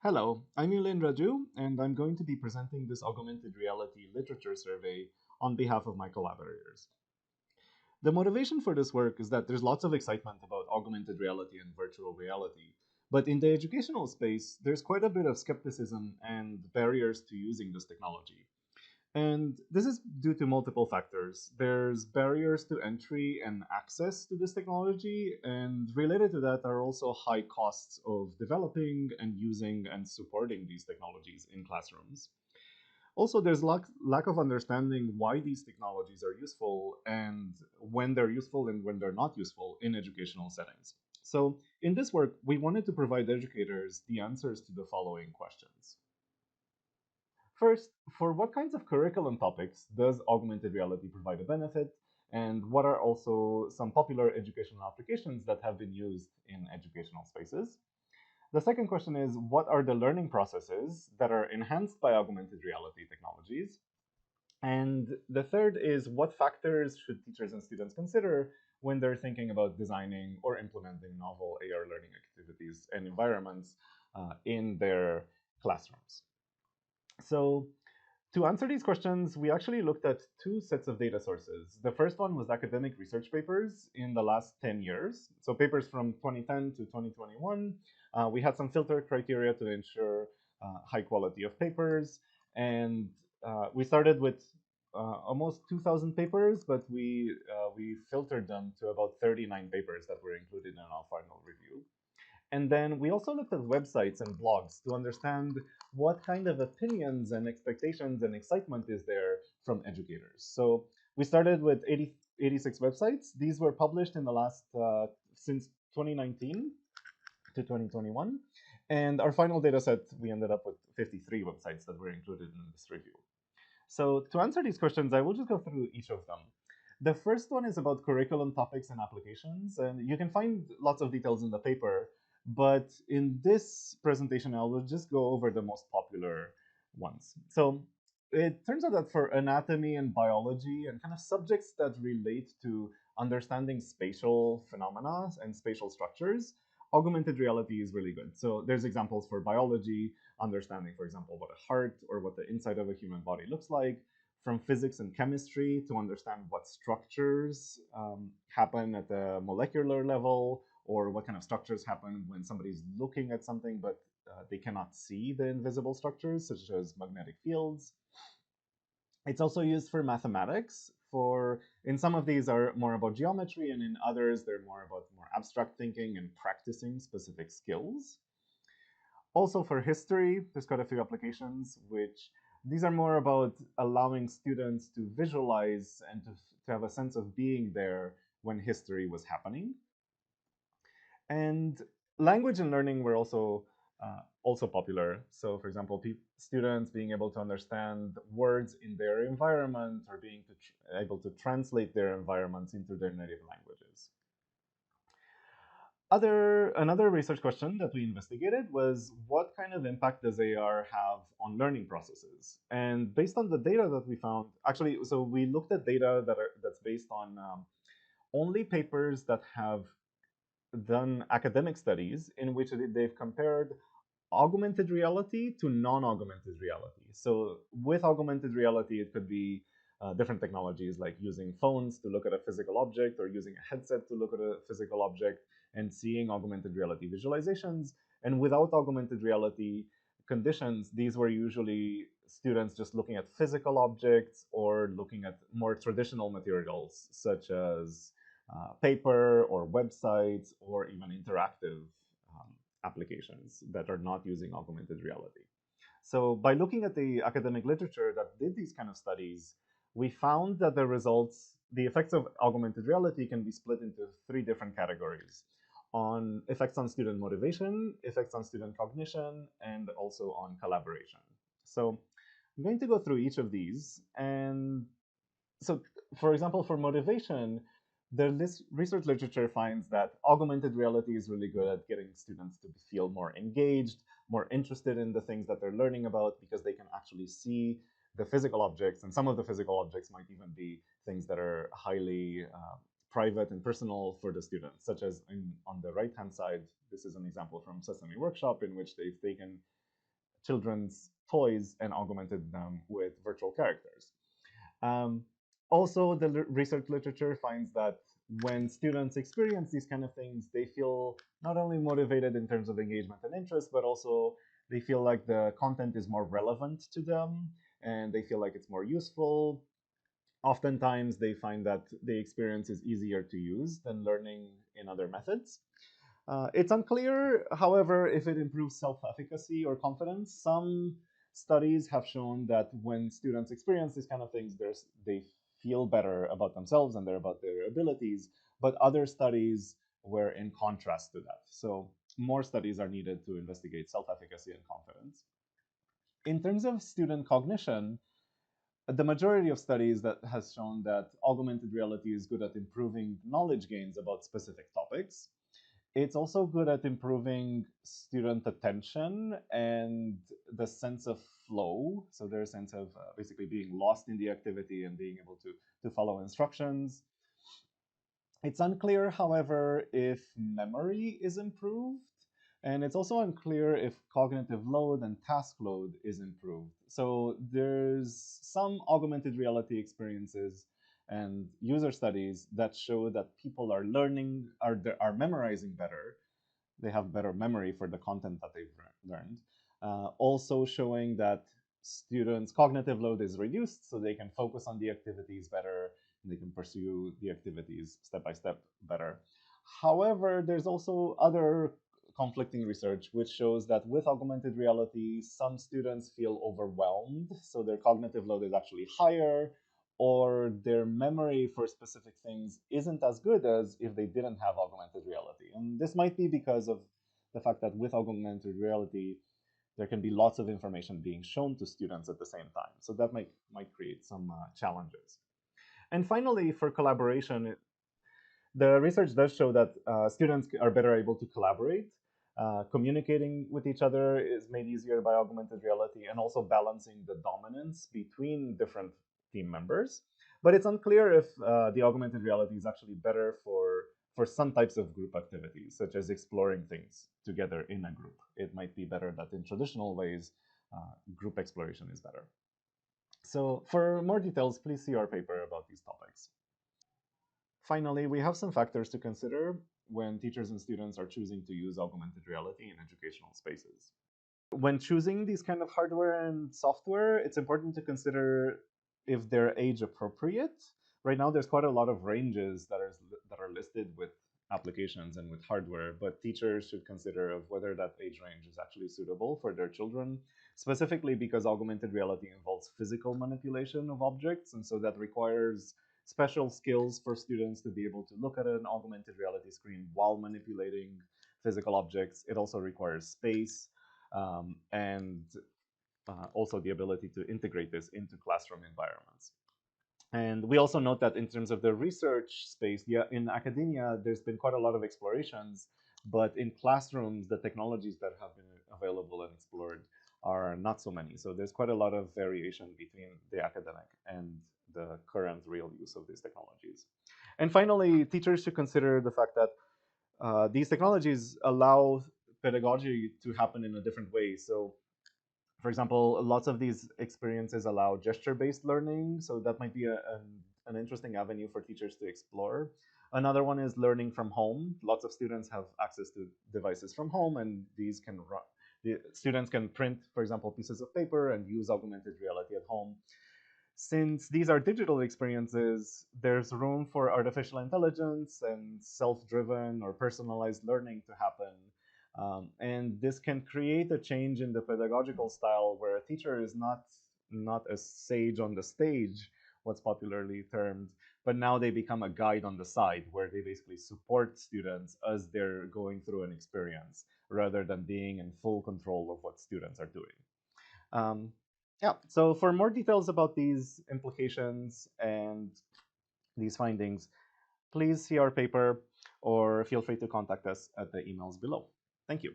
Hello, I'm Yulin Raju, and I'm going to be presenting this augmented reality literature survey on behalf of my collaborators. The motivation for this work is that there's lots of excitement about augmented reality and virtual reality, but in the educational space, there's quite a bit of skepticism and barriers to using this technology. And this is due to multiple factors. There's barriers to entry and access to this technology, and related to that are also high costs of developing and using and supporting these technologies in classrooms. Also, there's lack of understanding why these technologies are useful and when they're useful and when they're not useful in educational settings. So, in this work, we wanted to provide educators the answers to the following questions. First, for what kinds of curriculum topics does augmented reality provide a benefit? And what are also some popular educational applications that have been used in educational spaces? The second question is, what are the learning processes that are enhanced by augmented reality technologies? And the third is, what factors should teachers and students consider when they're thinking about designing or implementing novel AR learning activities and environments in their classrooms? So to answer these questions, we actually looked at two sets of data sources. The first one was academic research papers in the last 10 years. So papers from 2010 to 2021. We had some filter criteria to ensure high quality of papers. And we started with almost 2,000 papers, but we filtered them to about 39 papers that were included in our final review. And then we also looked at websites and blogs to understand what kind of opinions and expectations and excitement is there from educators. So we started with 86 websites. These were published in the last, since 2019 to 2021. And our final data set, we ended up with 53 websites that were included in this review. So to answer these questions, I will just go through each of them. The first one is about curriculum topics and applications, and you can find lots of details in the paper, but in this presentation, I will just go over the most popular ones. So it turns out that for anatomy and biology and kind of subjects that relate to understanding spatial phenomena and spatial structures, augmented reality is really good. So there's examples for biology, understanding, for example, what a heart or what the inside of a human body looks like, from physics and chemistry to understand what structures happen at the molecular level, or what kind of structures happen when somebody's looking at something but they cannot see the invisible structures, such as magnetic fields. It's also used for mathematics. In some of these are more about geometry, and in others they're more about more abstract thinking and practicing specific skills. Also for history, there's quite a few applications, which these are more about allowing students to visualize and to have a sense of being there when history was happening. And language and learning were also popular. So for example, students being able to understand words in their environment, or being able to translate their environments into their native languages. Another research question that we investigated was, what kind of impact does AR have on learning processes? And based on the data that we found, actually, so we looked at data that's based on only papers that have done academic studies in which they've compared augmented reality to non-augmented reality. So with augmented reality, it could be different technologies like using phones to look at a physical object, or using a headset to look at a physical object and seeing augmented reality visualizations. And without augmented reality conditions, these were usually students just looking at physical objects or looking at more traditional materials such as paper or websites or even interactive applications that are not using augmented reality. So by looking at the academic literature that did these kind of studies, we found that the effects of augmented reality can be split into three different categories: on effects on student motivation, effects on student cognition, and also on collaboration. So I'm going to go through each of these. And so, for example, for motivation, the research literature finds that augmented reality is really good at getting students to feel more engaged, more interested in the things that they're learning about, because they can actually see the physical objects. And some of the physical objects might even be things that are highly private and personal for the students, such as on the right-hand side, this is an example from Sesame Workshop in which they've taken children's toys and augmented them with virtual characters. Um, Also, the research literature finds that when students experience these kind of things, they feel not only motivated in terms of engagement and interest, but also they feel like the content is more relevant to them and they feel like it's more useful. Oftentimes, they find that the experience is easier to use than learning in other methods. It's unclear, however, if it improves self-efficacy or confidence. Some studies have shown that when students experience these kind of things, they feel better about themselves and about their abilities, but other studies were in contrast to that. So more studies are needed to investigate self-efficacy and confidence. In terms of student cognition, the majority of studies that has shown that augmented reality is good at improving knowledge gains about specific topics. It's also good at improving student attention and the sense of flow. So their sense of basically being lost in the activity and being able to follow instructions. It's unclear, however, if memory is improved, and it's also unclear if cognitive load and task load is improved. So there's some augmented reality experiences and user studies that show that people are learning, are memorizing better. They have better memory for the content that they've learned. Also showing that students' cognitive load is reduced, so they can focus on the activities better, and they can pursue the activities step by step better. However, there's also other conflicting research which shows that with augmented reality, some students feel overwhelmed, so their cognitive load is actually higher, or their memory for specific things isn't as good as if they didn't have augmented reality. And this might be because of the fact that with augmented reality, there can be lots of information being shown to students at the same time. So that might create some challenges. And finally, for collaboration, the research does show that students are better able to collaborate. Communicating with each other is made easier by augmented reality, and also balancing the dominance between different team members. But it's unclear if the augmented reality is actually better for some types of group activities, such as exploring things together in a group. It might be better that in traditional ways, group exploration is better. So for more details, please see our paper about these topics. Finally, we have some factors to consider when teachers and students are choosing to use augmented reality in educational spaces. When choosing these kind of hardware and software, it's important to consider if they're age appropriate. Right now, there's quite a lot of ranges that are listed with applications and with hardware, but teachers should consider of whether that age range is actually suitable for their children, specifically because augmented reality involves physical manipulation of objects, and so that requires special skills for students to be able to look at an augmented reality screen while manipulating physical objects. It also requires space and also the ability to integrate this into classroom environments. And we also note that in terms of the research space, yeah, in academia, there's been quite a lot of explorations, but in classrooms, the technologies that have been available and explored are not so many. So there's quite a lot of variation between the academic and the current real use of these technologies. And finally, teachers should consider the fact that these technologies allow pedagogy to happen in a different way. So for example, lots of these experiences allow gesture-based learning, so that might be an interesting avenue for teachers to explore. Another one is learning from home. Lots of students have access to devices from home, and these can run. The students can print, for example, pieces of paper and use augmented reality at home. Since these are digital experiences, there's room for artificial intelligence and self-driven or personalized learning to happen. And this can create a change in the pedagogical style where a teacher is not a sage on the stage, what's popularly termed, but now they become a guide on the side where they basically support students as they're going through an experience rather than being in full control of what students are doing. Um, yeah, so for more details about these implications and these findings, please see our paper or feel free to contact us at the emails below. Thank you.